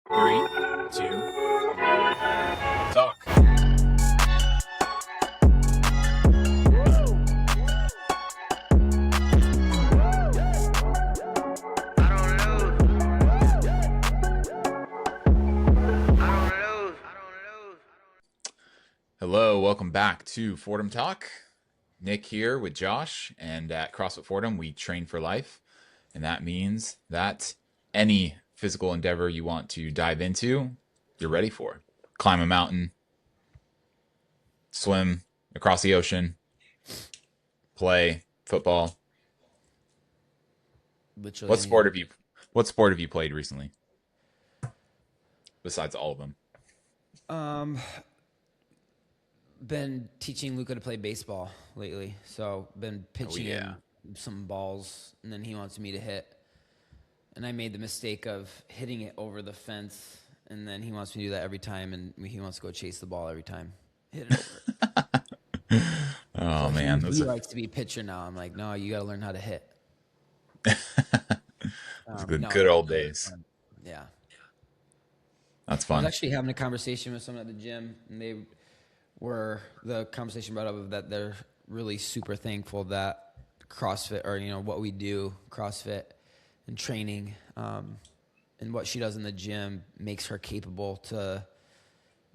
Three, two, talk. Hello, welcome back to Fortem Talk. Nick here with Josh, and at CrossFit Fortem, we train for life. And that means that any physical endeavor you want to dive into, you're ready for. Climb a mountain, swim across the ocean, play football. Literally What sport have you played recently? Besides all of them. Been teaching Luca to play baseball lately, so been pitching him some balls, and then he wants me to hit. And I made the mistake of hitting it over the fence, and then he wants me to do that every time, and he wants to go chase the ball every time. Hit it over. Oh So man, he likes to be a pitcher now. I'm like, no, you got to learn how to hit. those are the good old days. Yeah. That's I was fun. actually having a conversation with someone at the gym, and the conversation brought up that they're really super thankful that CrossFit, or what we do, CrossFit and training, and what she does in the gym makes her capable to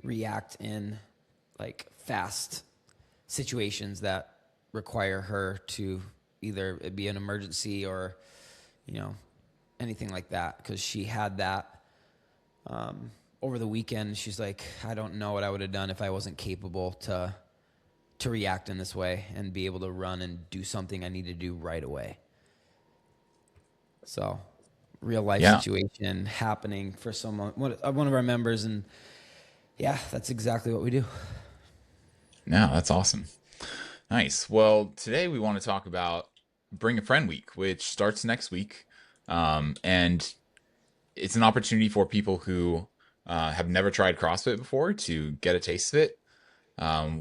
react in like fast situations that require her to either it be an emergency or anything like that, because she had that over the weekend. She's like, I don't know what I would have done if I wasn't capable to react in this way and be able to run and do something I need to do right away. So real life situation happening for one of our members. And yeah, that's exactly what we do. Yeah, that's awesome. Nice. Well, today we want to talk about Bring a Friend Week, which starts next week. And it's an opportunity for people who have never tried CrossFit before to get a taste of it.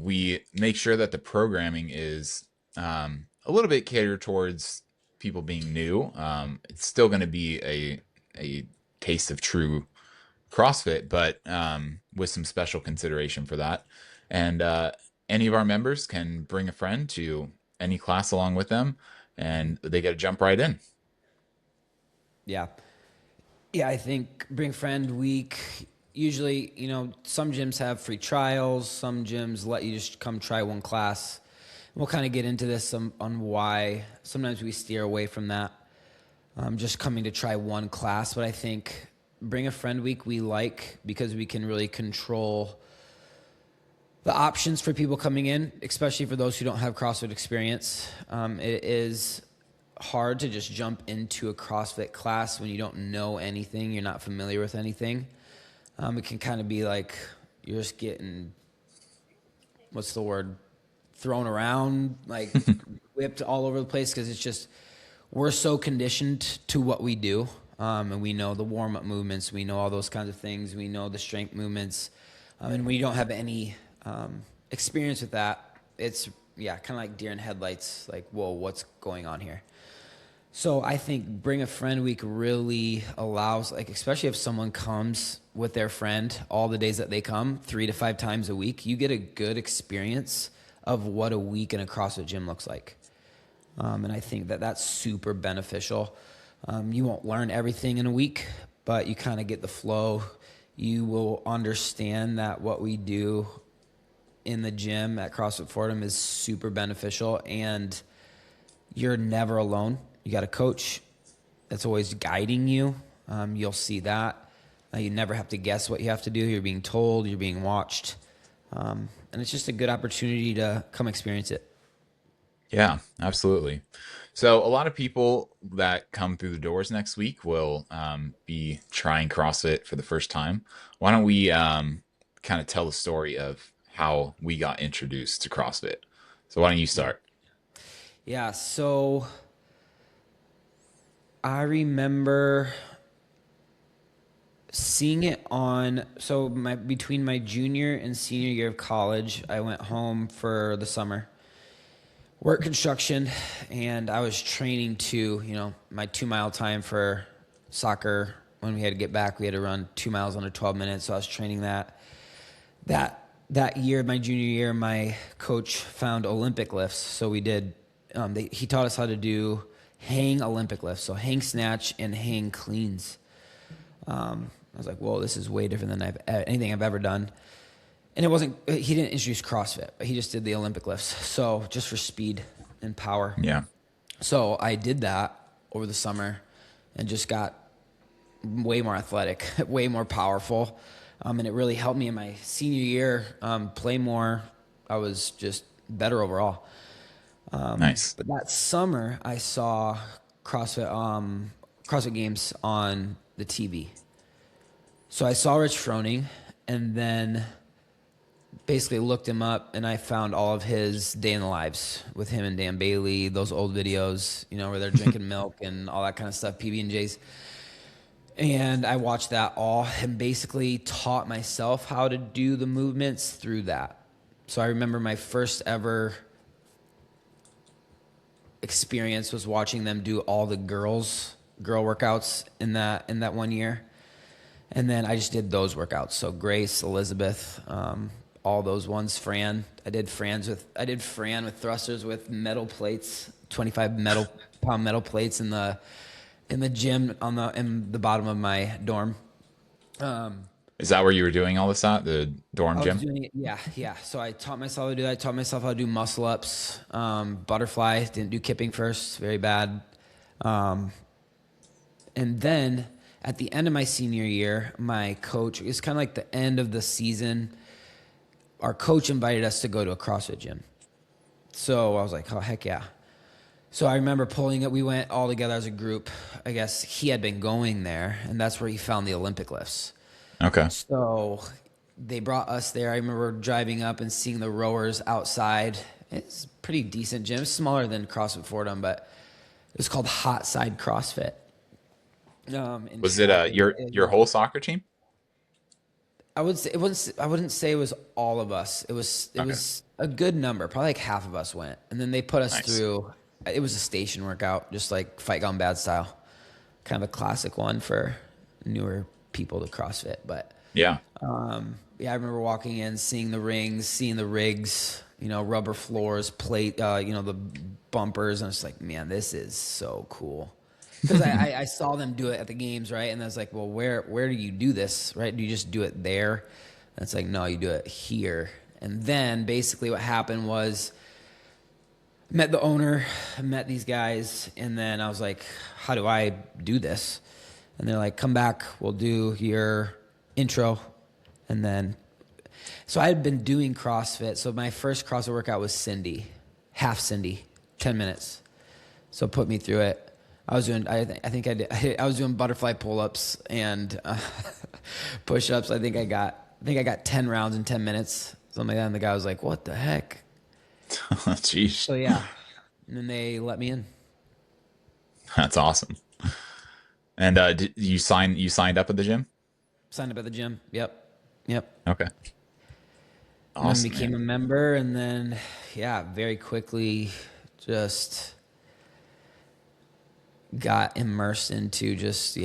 We make sure that the programming is a little bit catered towards people being new. It's still going to be a taste of true CrossFit, but with some special consideration for that. And any of our members can bring a friend to any class along with them, and they get to jump right in. Yeah. Yeah, I think Bring Friend Week, usually, some gyms have free trials. Some gyms let you just come try one class. We'll kind of get into this on why sometimes we steer away from that, just coming to try one class. But I think Bring a Friend Week we like because we can really control the options for people coming in, especially for those who don't have CrossFit experience. It is hard to just jump into a CrossFit class when you don't know anything, you're not familiar with anything. It can kind of be like you're just getting, thrown around, like whipped all over the place, because it's just, we're so conditioned to what we do. And we know the warm-up movements, we know all those kinds of things, we know the strength movements. And when you don't have any experience with that, it's, kind of like deer in headlights, like, whoa, what's going on here? So I think Bring a Friend Week really allows, like, especially if someone comes with their friend all the days that they come, 3 to 5 times a week, you get a good experience of what a week in a CrossFit gym looks like. And I think that that's super beneficial. You won't learn everything in a week, but you kind of get the flow. You will understand that what we do in the gym at CrossFit Fortem is super beneficial, and you're never alone. You got a coach that's always guiding you. You'll see that. You never have to guess what you have to do. You're being told, you're being watched. And it's just a good opportunity to come experience it. Yeah, absolutely. So a lot of people that come through the doors next week will be trying CrossFit for the first time. Why don't we kind of tell the story of how we got introduced to CrossFit? So why don't you start? Yeah, so I remember seeing it between my junior and senior year of college, I went home for the summer, work construction, and I was training my 2 mile time for soccer when we had to get back, we had to run 2 miles under 12 minutes. So I was training that year, my junior year. My coach found Olympic lifts, so we did. He taught us how to do hang Olympic lifts, so hang snatch and hang cleans. I was like, whoa, this is way different than anything I've ever done. And it wasn't. He didn't introduce CrossFit, but he just did the Olympic lifts, so just for speed and power. Yeah. So I did that over the summer, and just got way more athletic, way more powerful. And it really helped me in my senior year play more. I was just better overall. Nice. But that summer, I saw CrossFit Games on the TV. So I saw Rich Froning, and then basically looked him up, and I found all of his day in the lives with him and Dan Bailey, those old videos, where they're drinking milk and all that kind of stuff, PB&Js. And I watched that all and basically taught myself how to do the movements through that. So I remember my first ever experience was watching them do all the girl workouts in that one year. And then I just did those workouts. So Grace, Elizabeth, all those ones, Fran. I did Fran with thrusters with metal plates, 25-pound metal plates in the gym in the bottom of my dorm. Is that where you were doing all this at, the dorm I was gym? doing it, yeah. So I taught myself to do that. I taught myself how to do muscle ups, butterfly. Didn't do kipping first, very bad. And then at the end of my senior year, my coach, it was kind of like the end of the season. Our coach invited us to go to a CrossFit gym. So I was like, oh, heck yeah. So I remember pulling it. We went all together as a group. I guess he had been going there, and that's where he found the Olympic lifts. Okay. So they brought us there. I remember driving up and seeing the rowers outside. It's a pretty decent gym. It's smaller than CrossFit Fortem, but it was called Hot Side CrossFit. Was it your whole soccer team? I would say it wasn't. I wouldn't say it was all of us. Okay. It was a good number. Probably like half of us went, and then they put us Nice. through. It was a station workout, just like Fight Gone Bad style, kind of a classic one for newer people to CrossFit. But Yeah. yeah, I remember walking in, seeing the rings, seeing the rigs, rubber floors, plate, the bumpers, and I was like, man, this is so cool. Because I saw them do it at the games, right? And I was like, well, where do you do this, right? Do you just do it there? And it's like, no, you do it here. And then basically what happened was met the owner, met these guys, and then I was like, how do I do this? And they're like, come back, we'll do your intro. And then, so I had been doing CrossFit. So my first CrossFit workout was Cindy, half Cindy, 10 minutes. So put me through it. I was doing, I was doing butterfly pull-ups and push-ups. I think I got 10 rounds in 10 minutes, something like that. And the guy was like, what the heck? Jeez. So yeah. And then they let me in. That's awesome. And did you signed up at the gym? Signed up at the gym. Yep. Yep. Okay. And then Awesome, became man. a member, and then yeah, very quickly just got immersed into just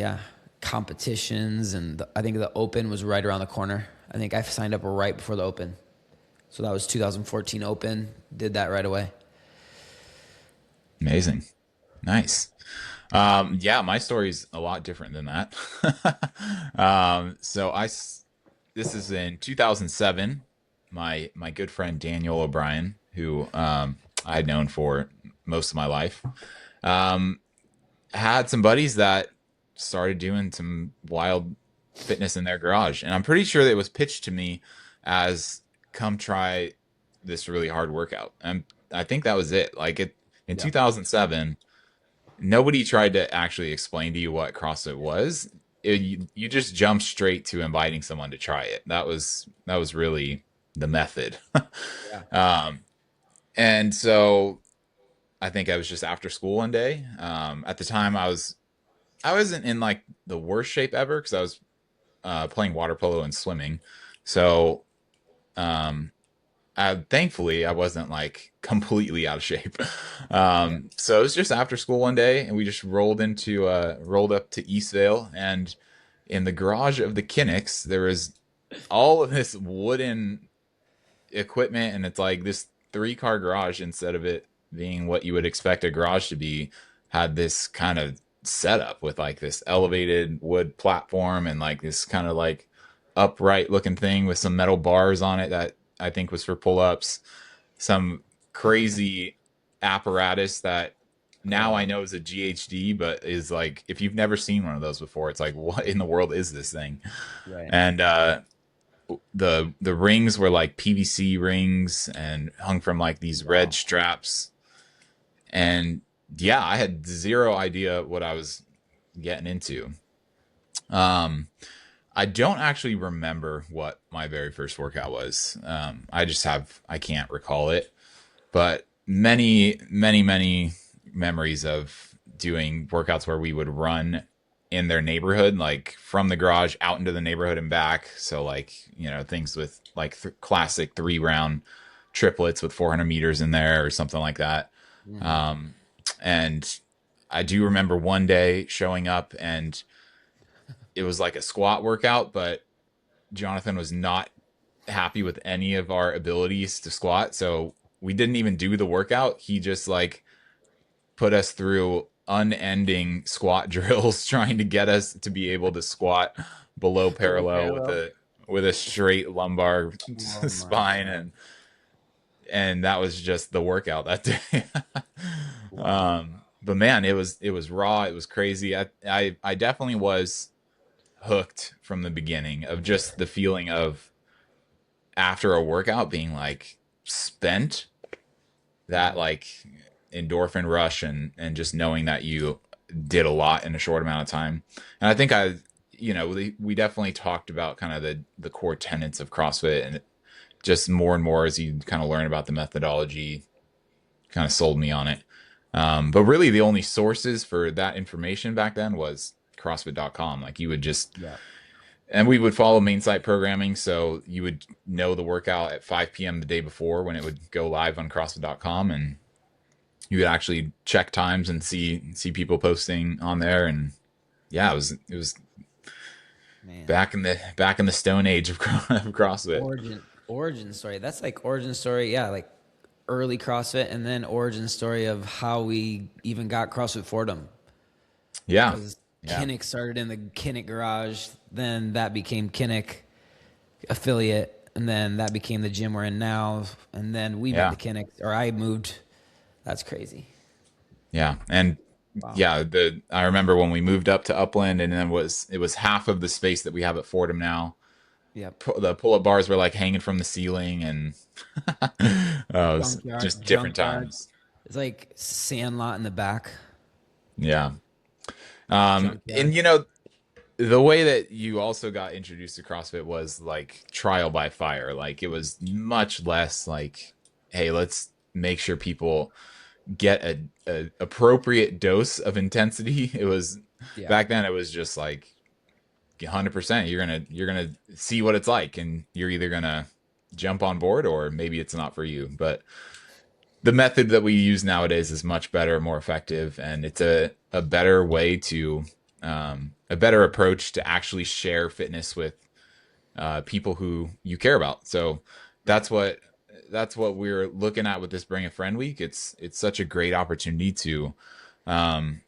competitions, and I think the Open was right around the corner. I think I signed up right before the Open, so that was 2014 Open. Did that right away. Amazing. Nice. Yeah, my story's a lot different than that. So this is in 2007. My good friend Daniel O'Brien, who I had known for most of my life, um, had some buddies that started doing some wild fitness in their garage, and I'm pretty sure that it was pitched to me as come try this really hard workout. And I think that was it. Like it in Yeah. 2007, nobody tried to actually explain to you what CrossFit was. You just jumped straight to inviting someone to try it. That was really the method. Yeah. And so I think I was just after school one day. At the time, I wasn't in like the worst shape ever because I was playing water polo and swimming. So um, thankfully, I wasn't like completely out of shape. So it was just after school one day, and we just rolled up to Eastvale, and in the garage of the Kinnix, there was all of this wooden equipment, and it's like this 3 car garage, instead of it being what you would expect a garage to be, had this kind of setup with like this elevated wood platform and like this kind of like upright looking thing with some metal bars on it that I think was for pull-ups, some crazy apparatus that now I Oh, know is a GHD, but is like, if you've never seen one of those before, it's like, what in the world is this thing? right. And the rings were like PVC rings and hung from like these red Wow. straps. And yeah, I had zero idea what I was getting into. Um, I don't actually remember what my very first workout was. I can't recall it, but many memories of doing workouts where we would run in their neighborhood, like from the garage out into the neighborhood and back. So like, things with like classic 3 round triplets with 400 meters in there or something like that. Hmm. Um, and I do remember one day showing up and it was like a squat workout, but Jonathan was not happy with any of our abilities to squat. So we didn't even do the workout. He just like put us through unending squat drills trying to get us to be able to squat below Below parallel with parallel. a straight lumbar Oh my spine, God. and that was just the workout that day. Wow. But man, it was raw, it was crazy. I definitely was hooked from the beginning of just the feeling of after a workout being like spent, that Hmm. like endorphin rush, and just knowing that you did a lot in a short amount of time. And I think we definitely talked about kind of the core tenets of CrossFit, and just more and more as you kind of learn about the methodology, kind of sold me on it. But really, the only sources for that information back then was CrossFit.com. Like you would just, Yeah. and we would follow main site programming, so you would know the workout at 5 p.m. the day before when it would go live on CrossFit.com, and you would actually check times and see people posting on there. And yeah, it was Man. back in the stone age of, of CrossFit. Origin story. That's like origin story. Yeah, like early CrossFit, and then origin story of how we even got CrossFit Fortem. Yeah, Because yeah, Kinnick started in the Kinnick garage, then that became Kinnick affiliate, and then that became the gym we're in now, and then we met yeah, the Kinnicks, or I moved. That's crazy. yeah. And Wow. yeah, the I remember when we moved up to Upland, and then it was half of the space that we have at Fordham now. Yep. The pull-up bars were like hanging from the ceiling, and it was just different Junkyard. times. It's like sand lot in the back. Yeah. Junkyard. And the way that you also got introduced to CrossFit was like trial by fire. Like it was much less like, hey, let's make sure people get a appropriate dose of intensity. It was Yeah. back then. It was just like 100%. You're gonna see what it's like, and you're either gonna jump on board or maybe it's not for you. But the method that we use nowadays is much better, more effective, and it's a better way to a better approach to actually share fitness with people who you care about. So that's what that's what we're looking at with this Bring a Friend Week. It's such a great opportunity to um,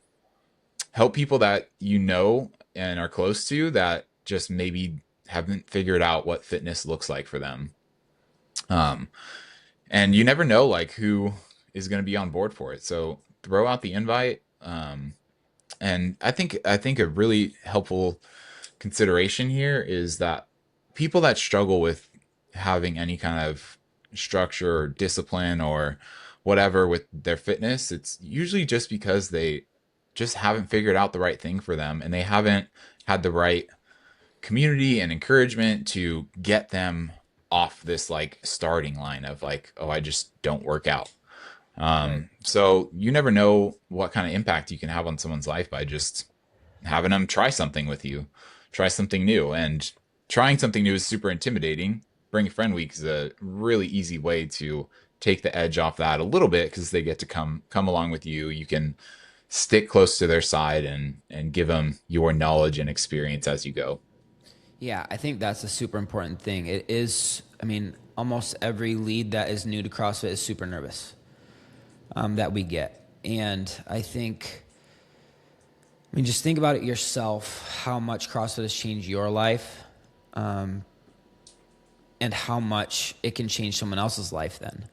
help people that you know and are close to that just maybe haven't figured out what fitness looks like for them. Um, and you never know like who is going to be on board for it. So throw out the invite. And I think a really helpful consideration here is that people that struggle with having any kind of structure or discipline or whatever with their fitness, it's usually just because they just haven't figured out the right thing for them, and they haven't had the right community and encouragement to get them off this like starting line of like, oh, I just don't work out. Right. So you never know what kind of impact you can have on someone's life by just having them try something with you, try something new. And trying something new is super intimidating. Bring a Friend Week is a really easy way to take the edge off that a little bit because they get to come along with you. You can stick close to their side and give them your knowledge and experience as you go. Yeah, I think that's a super important thing. It is, I mean, almost every lead that is new to CrossFit is super nervous that we get. And I think, I mean, just think about it yourself, how much CrossFit has changed your life, um, and how much it can change someone else's life then.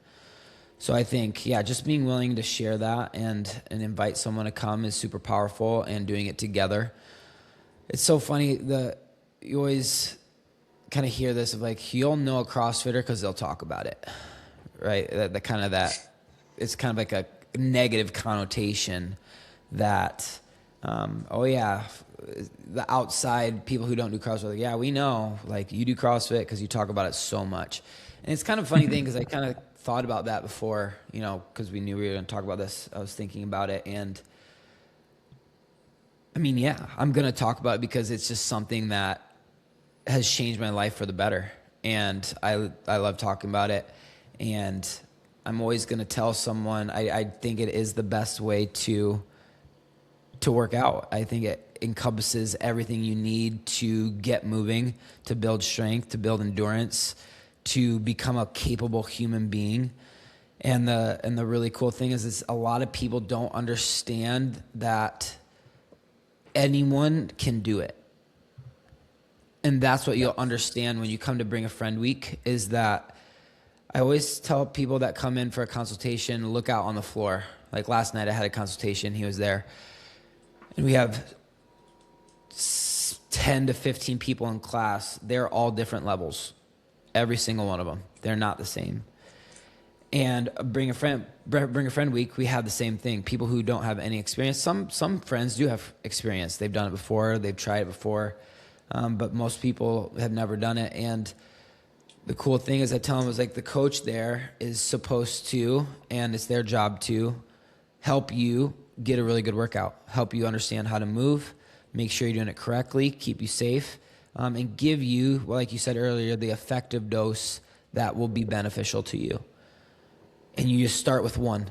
So I think, yeah, just being willing to share that and invite someone to come is super powerful, and doing it together. It's so funny, you always kind of hear this of like, you'll know a CrossFitter because they'll talk about it, right? The kind of that, it's kind of like a negative connotation that, oh yeah, the outside people who don't do CrossFit are like, yeah, we know, like you do CrossFit because you talk about it so much. And it's kind of a funny thing because I kind of thought about that before, because we knew we were going to talk about this. I was thinking about it, and I mean, yeah, I'm going to talk about it because it's just something that has changed my life for the better. And I love talking about it. And I'm always going to tell someone, I think it is the best way to work out. I think it encompasses everything you need to get moving, to build strength, to build endurance, to become a capable human being. And the really cool thing is a lot of people don't understand that anyone can do it. And that's what you'll understand when you come to Bring a Friend Week, is that I always tell people that come in for a consultation, look out on the floor. Like last night I had a consultation, he was there. And we have 10 to 15 people in class. They're all different levels. Every single one of them. They're not the same. And Bring a Friend Week, we have the same thing. People who don't have any experience. Some friends do have experience. They've done it before. They've tried it before. But most people have never done it. And the cool thing is I tell them, is like the coach there is supposed to, and it's their job to help you get a really good workout, help you understand how to move, make sure you're doing it correctly, keep you safe, and give you, well, like you said earlier, the effective dose that will be beneficial to you. And you just start with one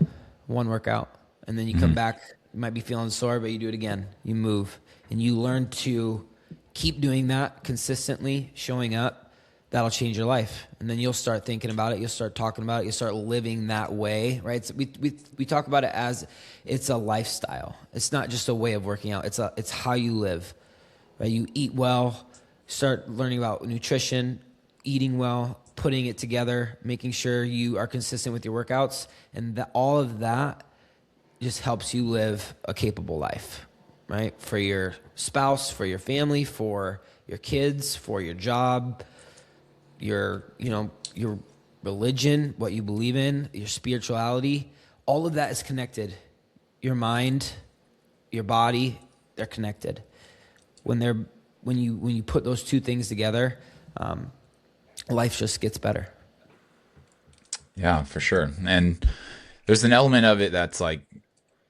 workout, and then you come back, you might be feeling sore, but you do it again. You move, and you learn to keep doing that consistently, showing up. That'll change your life. And then you'll start thinking about it. You'll start talking about it. You'll start living that way, right? So we talk about it as it's a lifestyle. It's not just a way of working out. It's how you live, right? You eat well, start learning about nutrition, eating well, putting it together, making sure you are consistent with your workouts. And all of that just helps you live a capable life, right? For your spouse, for your family, for your kids, for your job, your religion, what you believe in, your spirituality. All of that is connected. Your mind, your body, they're connected. When you put those two things together, life just gets better. Yeah, for sure. And there's an element of it that's like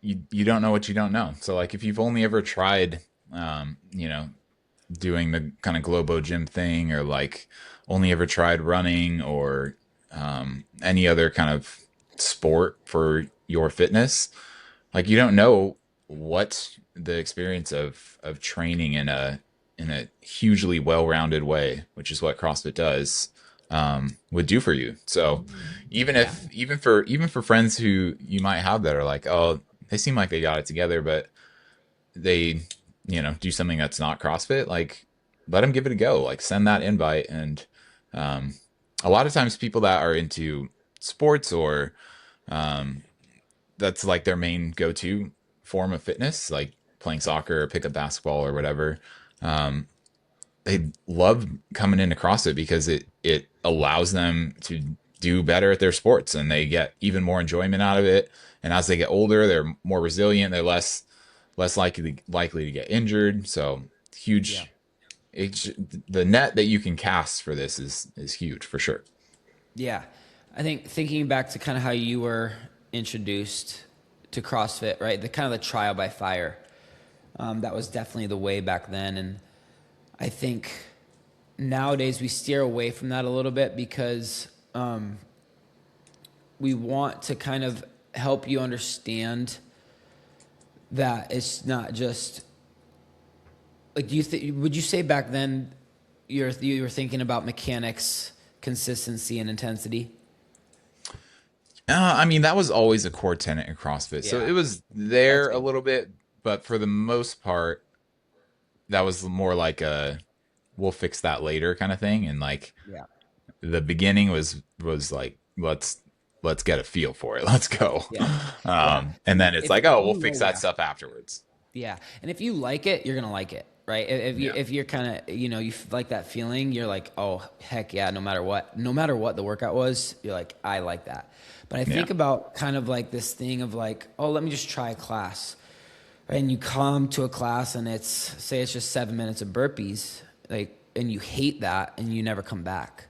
you don't know what you don't know. So like if you've only ever tried, you know, doing the kind of Globo gym thing, or like only ever tried running, or any other kind of sport for your fitness, like you don't know what the experience of training in a hugely well-rounded way, which is what CrossFit does, would do for you. So Yeah. even for friends who you might have that are like, oh, they seem like they got it together, but they, do something that's not CrossFit, like let them give it a go. Like send that invite. And um, a lot of times people that are into sports, or that's like their main go-to form of fitness, like playing soccer or pick up basketball or whatever, they love coming into CrossFit because it allows them to do better at their sports, and they get even more enjoyment out of it. And as they get older, they're more resilient. They're less likely to get injured. So Yeah. huge. It's, the net that you can cast for this is huge for sure. Yeah. I think thinking back to kind of how you were introduced to CrossFit, right? The kind of the trial by fire. That was definitely the way back then. And I think nowadays we steer away from that a little bit because we want to kind of help you understand that it's not just like, would you say back then you were thinking about mechanics, consistency, and intensity? I mean, that was always a core tenet in CrossFit. So Yeah, it was that's there a good. little bit, but for the most part, that was more like a we'll fix that later kind of thing. And like Yeah, the beginning was like let's get a feel for it. Let's go. yeah, yeah. And And then it's if like, oh, we'll you fix know, that yeah, stuff afterwards. yeah, and if you like it, you're gonna like it, right? Yeah. If you're kind of like that feeling, you're like, oh heck yeah, no matter what the workout was, you're like, I like that. But I Yeah. think about kind of like this thing of like, oh, let me just try a class, right? And you come to a class and it's say it's just 7 minutes of burpees, like, and you hate that and you never come back.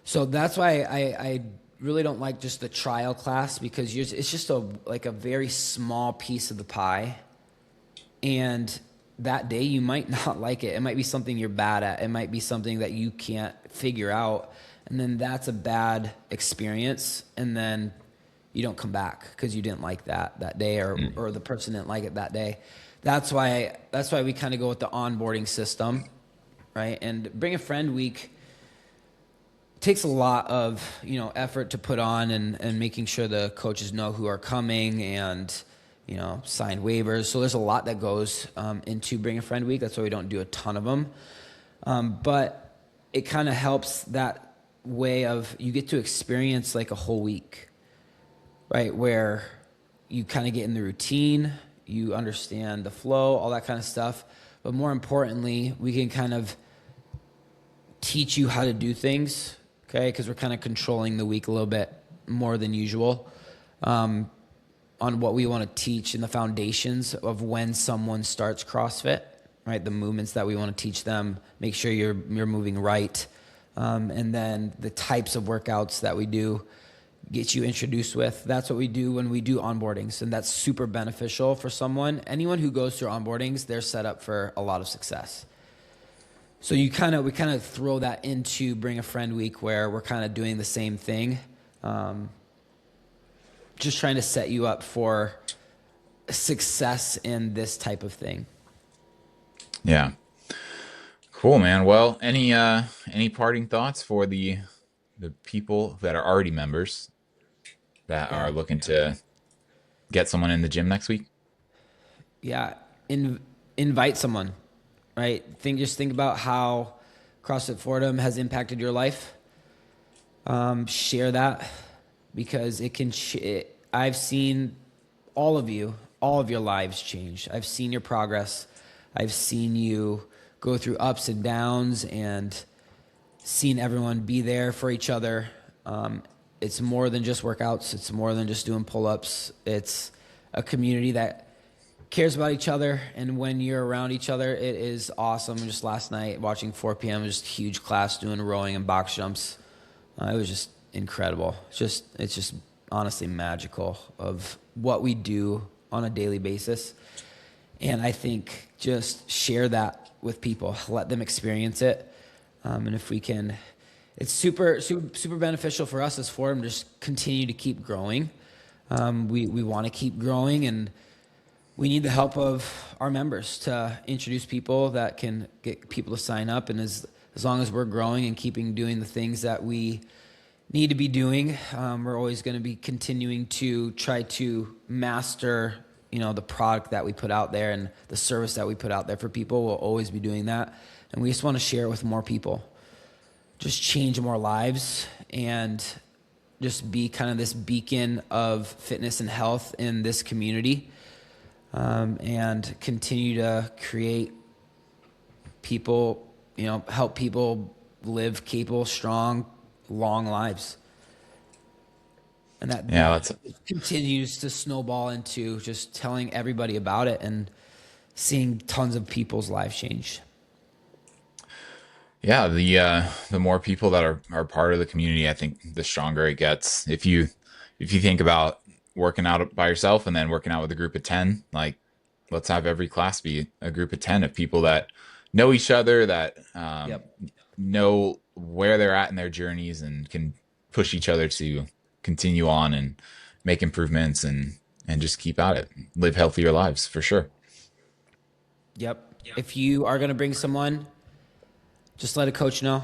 So that's why I really don't like just the trial class because it's just a very small piece of the pie, and that day you might not like it. It might be something you're bad at. It might be something that you can't figure out, and then that's a bad experience. And then you don't come back because you didn't like that day, Mm. or the person didn't like it that day. That's why we kind of go with the onboarding system, right? And bring a friend week takes a lot of effort to put on, and making sure the coaches know who are coming, and sign waivers. So there's a lot that goes into Bring a Friend Week. That's why we don't do a ton of them, but it kind of helps that way of you get to experience like a whole week, right, where you kind of get in the routine, you understand the flow, all that kind of stuff. But more importantly, we can kind of teach you how to do things, okay? Because we're kind of controlling the week a little bit more than usual, on what we want to teach and the foundations of when someone starts CrossFit, right? The movements that we want to teach them, make sure you're moving right, and then the types of workouts that we do get you introduced with. That's what we do when we do onboardings, and that's super beneficial for someone. Anyone who goes through onboardings, they're set up for a lot of success. So we kind of throw that into Bring a Friend Week, where we're kind of doing the same thing, um, just trying to set you up for success in this type of thing. Yeah. Cool, man. Well, any parting thoughts for the people that are already members that are Yeah, looking to get someone in the gym next week? yeah. Invite someone, right? Just think about how CrossFit Fordham has impacted your life. Share that, because I've seen all of your lives change. I've seen your progress. I've seen you go through ups and downs, and seen everyone be there for each other. It's more than just workouts. It's more than just doing pull-ups. It's a community that cares about each other, and when you're around each other, it is awesome. Just last night, watching 4 p.m., just huge class doing rowing and box jumps. It was just incredible. It's just honestly magical of what we do on a daily basis. And I think just share that with people, let them experience it. And if we can, it's super beneficial for us as Forum to just continue to keep growing. We want to keep growing, and we need the help of our members to introduce people that can get people to sign up. And as long as we're growing and keeping doing the things that we need to be doing, we're always going to be continuing to try to master, the product that we put out there and the service that we put out there for people. We'll always be doing that. And we just want to share it with more people, just change more lives, and just be kind of this beacon of fitness and health in this community, and continue to create people, help people live capable, strong, long lives. And Yeah, that that's continues to snowball into just telling everybody about it and seeing tons of people's lives change. yeah, the more people that are part of the community, I think the stronger it gets. If you think about working out by yourself and then working out with a group of 10, like let's have every class be a group of 10 of people that know each other, that Yep. know where they're at in their journeys and can push each other to continue on and make improvements and and just keep at it. Live healthier lives for sure. Yep. If you are going to bring someone, just let a coach know.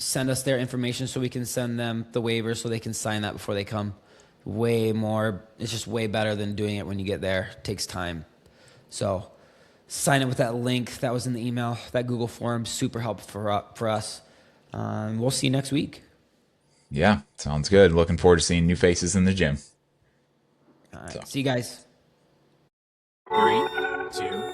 Send us their information so we can send them the waiver so they can sign that before they come. Way more, it's just way better than doing it when you get there. It takes time. So sign it with that link that was in the email, that Google form, super helpful for us. We'll see you next week. Yeah, sounds good. Looking forward to seeing new faces in the gym. All So. right. See you guys. 3, 2,